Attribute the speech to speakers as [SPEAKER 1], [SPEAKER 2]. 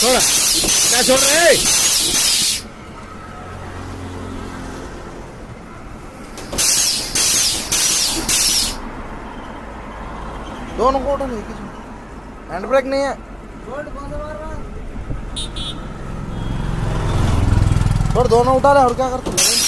[SPEAKER 1] छोड़, क्या छोड़ रहे? दोनों को उठा नहीं, हैंड ब्रेक नहीं है। छोड़, दोनों उठा रहे और क्या करते हैं?